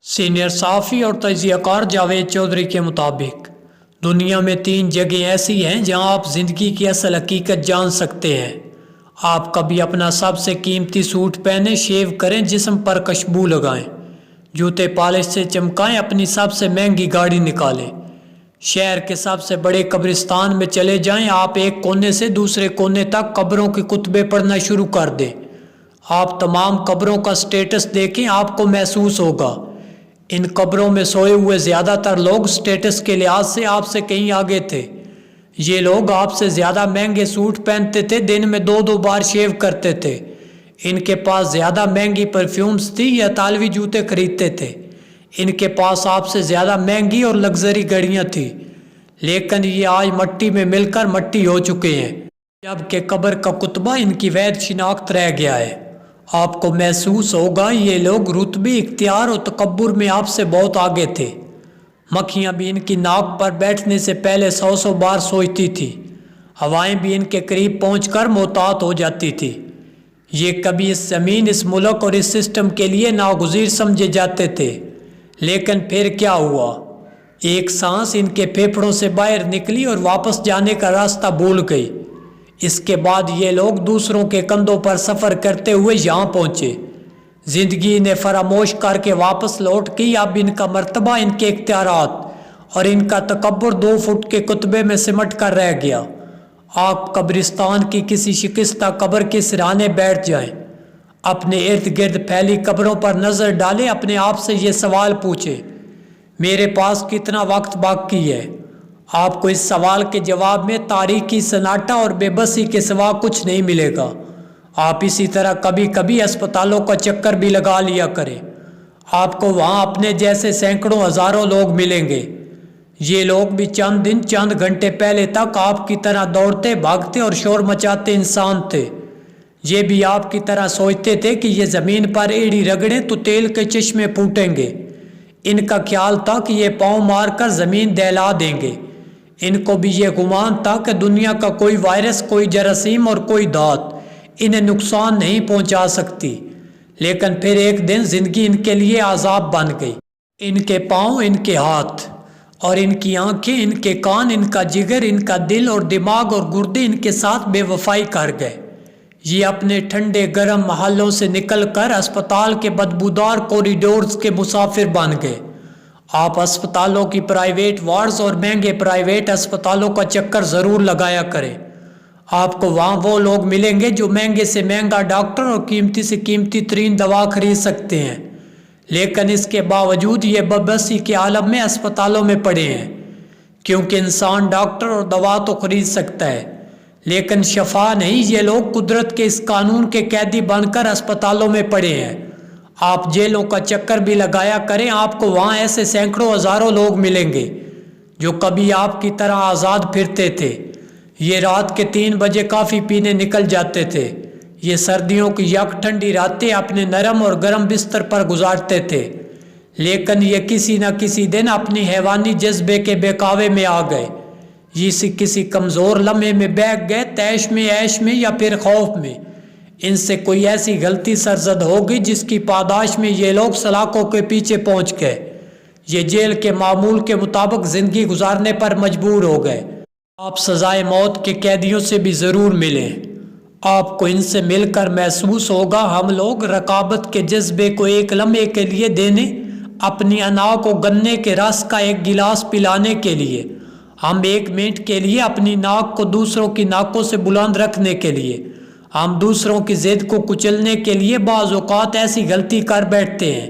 Senior صحافی اور تجزیہ کار جاوید چودھری کے مطابق دنیا میں 3 جگہیں ایسی ہیں جہاں آپ زندگی کی اصل حقیقت جان سکتے ہیں۔ آپ کبھی اپنا سب سے قیمتی سوٹ پہنیں، شیو کریں، جسم پر خوشبو لگائیں، جوتے پالش سے چمکائیں، اپنی سب سے مہنگی گاڑی نکالیں، شہر کے سب سے بڑے قبرستان میں چلے جائیں، آپ ایک کونے سے دوسرے کونے تک قبروں کے خطبے پڑھنا شروع کر دیں۔ آپ تمام قبروں کا سٹیٹس دیکھیں، آپ کو محسوس ہوگا ان قبروں میں سوئے ہوئے زیادہ تر لوگ سٹیٹس کے لحاظ سے آپ سے کہیں آگے تھے۔ یہ لوگ آپ سے زیادہ مہنگے سوٹ پہنتے تھے، دن میں 2 بار شیو کرتے تھے، ان کے پاس زیادہ مہنگی پرفیومز تھی یا اطالوی جوتے خریدتے تھے، ان کے پاس آپ سے زیادہ مہنگی اور لگژری گاڑیاں تھیں، لیکن یہ آج مٹی میں مل کر مٹی ہو چکے ہیں، جبکہ قبر کا کتبہ ان کی وید شناخت رہ گیا ہے۔ آپ کو محسوس ہوگا یہ لوگ رتبے، اختیار اور تکبر میں آپ سے بہت آگے تھے۔ مکھیاں بھی ان کی ناک پر بیٹھنے سے پہلے 100 بار سوچتی تھی، ہوائیں بھی ان کے قریب پہنچ کر محتاط ہو جاتی تھی۔ یہ کبھی اس زمین، اس ملک اور اس سسٹم کے لیے ناگزیر سمجھے جاتے تھے، لیکن پھر کیا ہوا؟ ایک سانس ان کے پھیپھڑوں سے باہر نکلی اور واپس جانے کا راستہ بھول گئی۔ اس کے بعد یہ لوگ دوسروں کے کندھوں پر سفر کرتے ہوئے یہاں پہنچے۔ زندگی انہیں فراموش کر کے واپس لوٹ گئی۔ اب ان کا مرتبہ، ان کے اختیارات اور ان کا تکبر 2 فٹ کے کتبے میں سمٹ کر رہ گیا۔ آپ قبرستان کی کسی شکستہ قبر کے سرانے بیٹھ جائیں، اپنے ارد گرد پھیلی قبروں پر نظر ڈالیں، اپنے آپ سے یہ سوال پوچھیں، میرے پاس کتنا وقت باقی ہے؟ آپ کو اس سوال کے جواب میں تاریکی، سناٹا اور بے بسی کے سوا کچھ نہیں ملے گا۔ آپ اسی طرح کبھی کبھی اسپتالوں کا چکر بھی لگا لیا کریں، آپ کو وہاں اپنے جیسے سینکڑوں ہزاروں لوگ ملیں گے۔ یہ لوگ بھی چند دن، چند گھنٹے پہلے تک آپ کی طرح دوڑتے، بھاگتے اور شور مچاتے انسان تھے۔ یہ بھی آپ کی طرح سوچتے تھے کہ یہ زمین پر ایڑی رگڑیں تو تیل کے چشمے پھوٹیں گے۔ ان کا خیال تھا کہ یہ پاؤں مار کر زمین دہلا دیں گے۔ ان کو بھی یہ گمان تھا کہ دنیا کا کوئی وائرس، کوئی جراثیم اور کوئی دھات انہیں نقصان نہیں پہنچا سکتی۔ لیکن پھر ایک دن زندگی ان کے لیے عذاب بن گئی۔ ان کے پاؤں، ان کے ہاتھ اور ان کی آنکھیں، ان کے کان، ان کا جگر، ان کا دل اور دماغ اور گردے ان کے ساتھ بے وفائی کر گئے۔ یہ اپنے ٹھنڈے گرم محلوں سے نکل کر اسپتال کے بدبودار کوریڈورز کے مسافر بن گئے۔ آپ اسپتالوں کی پرائیویٹ وارڈز اور مہنگے پرائیویٹ اسپتالوں کا چکر ضرور لگایا کریں۔ آپ کو وہاں وہ لوگ ملیں گے جو مہنگے سے مہنگا ڈاکٹر اور قیمتی سے قیمتی ترین دوا خرید سکتے ہیں، لیکن اس کے باوجود یہ بے-بسی کے عالم میں اسپتالوں میں پڑے ہیں، کیونکہ انسان ڈاکٹر اور دوا تو خرید سکتا ہے لیکن شفا نہیں۔ یہ لوگ قدرت کے اس قانون کے قیدی بن کر اسپتالوں میں پڑے ہیں۔ آپ جیلوں کا چکر بھی لگایا کریں، آپ کو وہاں ایسے سینکڑوں ہزاروں لوگ ملیں گے جو کبھی آپ کی طرح آزاد پھرتے تھے۔ یہ رات کے 3 بجے کافی پینے نکل جاتے تھے۔ یہ سردیوں کی یک ٹھنڈی راتیں اپنے نرم اور گرم بستر پر گزارتے تھے، لیکن یہ کسی نہ کسی دن اپنی حیوانی جذبے کے بہکاوے میں آ گئے۔ یہ کسی کمزور لمحے میں بہک گئے، تیش میں، عیش میں یا پھر خوف میں۔ ان سے کوئی ایسی غلطی سرزد ہوگی جس کی پاداش میں یہ لوگ سلاخوں کے پیچھے پہنچ گئے۔ یہ جیل کے معمول کے مطابق زندگی گزارنے پر مجبور ہو گئے۔ آپ سزائے موت کے قیدیوں سے بھی ضرور ملیں۔ آپ کو ان سے مل کر محسوس ہوگا ہم لوگ رقابت کے جذبے کو ایک لمحے کے لیے دینے، اپنی انا کو گنے کے رس کا ایک گلاس پلانے کے لیے، ہم 1 منٹ کے لیے اپنی ناک کو دوسروں کی ناکوں سے بلند رکھنے کے لیے، ہم دوسروں کی ضد کو کچلنے کے لیے بعض اوقات ایسی غلطی کر بیٹھتے ہیں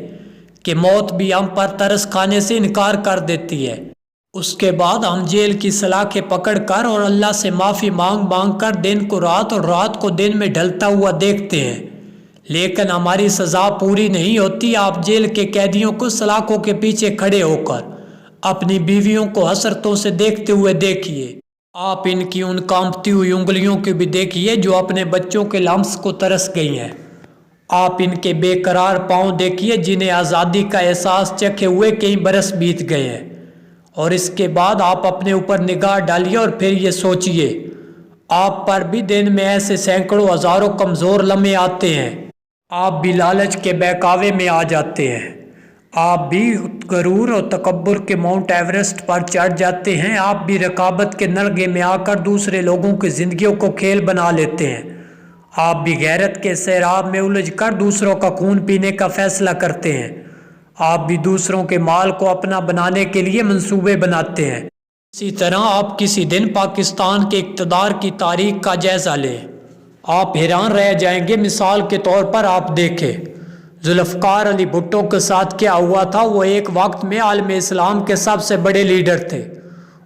کہ موت بھی ہم پر ترس کھانے سے انکار کر دیتی ہے۔ اس کے بعد ہم جیل کی سلاخیں پکڑ کر اور اللہ سے معافی مانگ مانگ کر دن کو رات اور رات کو دن میں ڈھلتا ہوا دیکھتے ہیں، لیکن ہماری سزا پوری نہیں ہوتی۔ آپ جیل کے قیدیوں کو سلاخوں کے پیچھے کھڑے ہو کر اپنی بیویوں کو حسرتوں سے دیکھتے ہوئے دیکھیے۔ آپ ان کی ان کانپتی ہوئی انگلیوں کی بھی دیکھیے جو اپنے بچوں کے لمس کو ترس گئی ہیں۔ آپ ان کے بے قرار پاؤں دیکھیے جنہیں آزادی کا احساس چکھے ہوئے کئی برس بیت گئے ہیں۔ اور اس کے بعد آپ اپنے اوپر نگاہ ڈالیے اور پھر یہ سوچئے، آپ پر بھی دن میں ایسے سینکڑوں ہزاروں کمزور لمحے آتے ہیں۔ آپ بھی لالچ کے بہکاوے میں آ جاتے ہیں۔ آپ بھی غرور اور تکبر کے ماؤنٹ ایورسٹ پر چڑھ جاتے ہیں، آپ بھی رقابت کے نرغے میں آ کر دوسرے لوگوں کی زندگیوں کو کھیل بنا لیتے ہیں، آپ بھی غیرت کے سیراب میں الجھ کر دوسروں کا خون پینے کا فیصلہ کرتے ہیں، آپ بھی دوسروں کے مال کو اپنا بنانے کے لیے منصوبے بناتے ہیں۔ اسی طرح آپ کسی دن پاکستان کے اقتدار کی تاریخ کا جائزہ لیں، آپ حیران رہ جائیں گے۔ مثال کے طور پر آپ دیکھیں ذوالفقار علی بھٹو کے ساتھ کیا ہوا تھا۔ وہ ایک وقت میں عالم اسلام کے سب سے بڑے لیڈر تھے،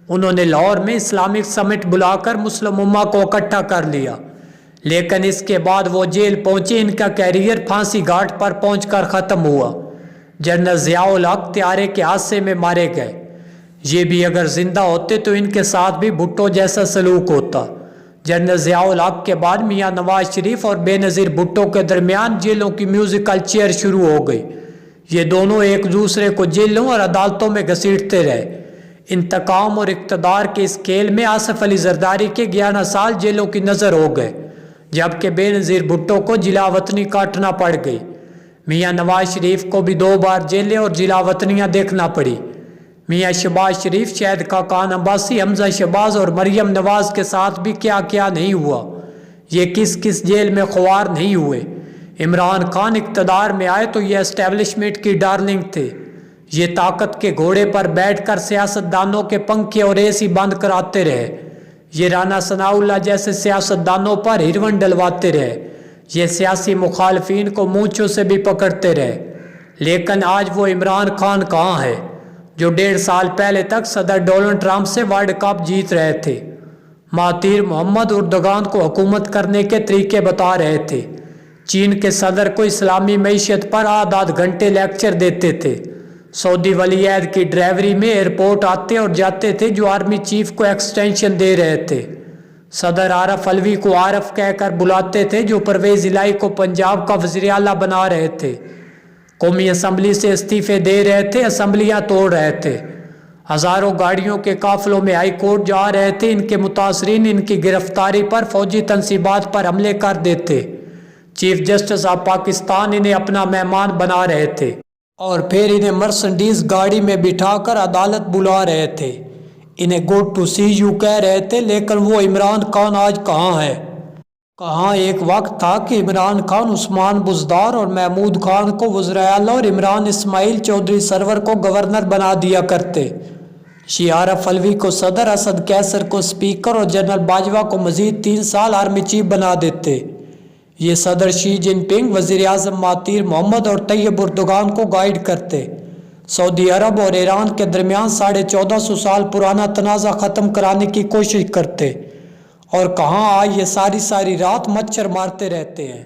انہوں نے لاہور میں اسلامک سمٹ بلا کر مسلم امہ کو اکٹھا کر لیا، لیکن اس کے بعد وہ جیل پہنچے، ان کا کیریئر پھانسی گھاٹ پر پہنچ کر ختم ہوا۔ جنرل ضیاء الحق طیارے کے حادثے میں مارے گئے، یہ بھی اگر زندہ ہوتے تو ان کے ساتھ بھی بھٹو جیسا سلوک ہوتا۔ جنرل ضیاء الحق کے بعد میاں نواز شریف اور بے نظیر بھٹو کے درمیان جیلوں کی میوزیکل چیئر شروع ہو گئی، یہ دونوں ایک دوسرے کو جیلوں اور عدالتوں میں گھسیٹتے رہے۔ انتقام اور اقتدار کے اس کھیل میں آصف علی زرداری کے 11 سال جیلوں کی نظر ہو گئے، جبکہ بے نظیر بھٹو کو جلا وطنی کاٹنا پڑ گئی۔ میاں نواز شریف کو بھی 2 بار جیلیں اور جلا وطنیاں دیکھنا پڑی۔ میاں شہباز شریف، شہید خاقان عباسی، حمزہ شہباز اور مریم نواز کے ساتھ بھی کیا کیا نہیں ہوا، یہ کس کس جیل میں خوار نہیں ہوئے۔ عمران خان اقتدار میں آئے تو یہ اسٹیبلشمنٹ کی ڈارلنگ تھے، یہ طاقت کے گھوڑے پر بیٹھ کر سیاست دانوں کے پنکھے اور اے سی بند کراتے رہے، یہ رانا ثناء اللہ جیسے سیاست دانوں پر ہیروئن ڈلواتے رہے، یہ سیاسی مخالفین کو مونچھوں سے بھی پکڑتے رہے۔ لیکن آج وہ عمران خان کہاں ہے جو 1.5 سال پہلے تک صدر ڈونلڈ ٹرمپ سے ورلڈ کپ جیت رہے تھے، مہاتیر محمد اردوغان کو حکومت کرنے کے طریقے بتا رہے تھے، چین کے صدر کو اسلامی معیشت پر آدھ گھنٹے لیکچر دیتے تھے، سعودی ولی عہد کی ڈرائیوری میں ایئرپورٹ آتے اور جاتے تھے جو آرمی چیف کو ایکسٹینشن دے رہے تھے، صدر عارف علوی کو عارف کہہ کر بلاتے تھے جو پرویز الہی کو پنجاب کا وزیر اعلیٰ بنا رہے تھے، قومی اسمبلی سے استعفے دے رہے تھے، اسمبلیاں توڑ رہے تھے، ہزاروں گاڑیوں کے قافلوں میں ہائی کورٹ جا رہے تھے، ان کے متاثرین ان کی گرفتاری پر فوجی تنصیبات پر حملے کر دیتے، چیف جسٹس آف پاکستان انہیں اپنا مہمان بنا رہے تھے اور پھر انہیں مرسنڈیز گاڑی میں بٹھا کر عدالت بلا رہے تھے، انہیں گڈ ٹو سی یو کہہ رہے تھے۔ لیکن وہ عمران خان آج کہاں ہے؟ کہاں ایک وقت تھا کہ عمران خان عثمان بزدار اور محمود خان کو وزرائے اعلیٰ اور عمران اسماعیل چودھری سرور کو گورنر بنا دیا کرتے، عارف علوی کو صدر، اسد قیصر کو اسپیکر اور جنرل باجوہ کو مزید 3 سال آرمی چیف بنا دیتے، یہ صدر شی جن پنگ، وزیر اعظم مہاتیر محمد اور طیب اردوغان کو گائیڈ کرتے، سعودی عرب اور ایران کے درمیان 1450 سال پرانا تنازع ختم کرانے کی کوشش کرتے، اور کہاں آج یہ ساری رات مچھر مارتے رہتے ہیں۔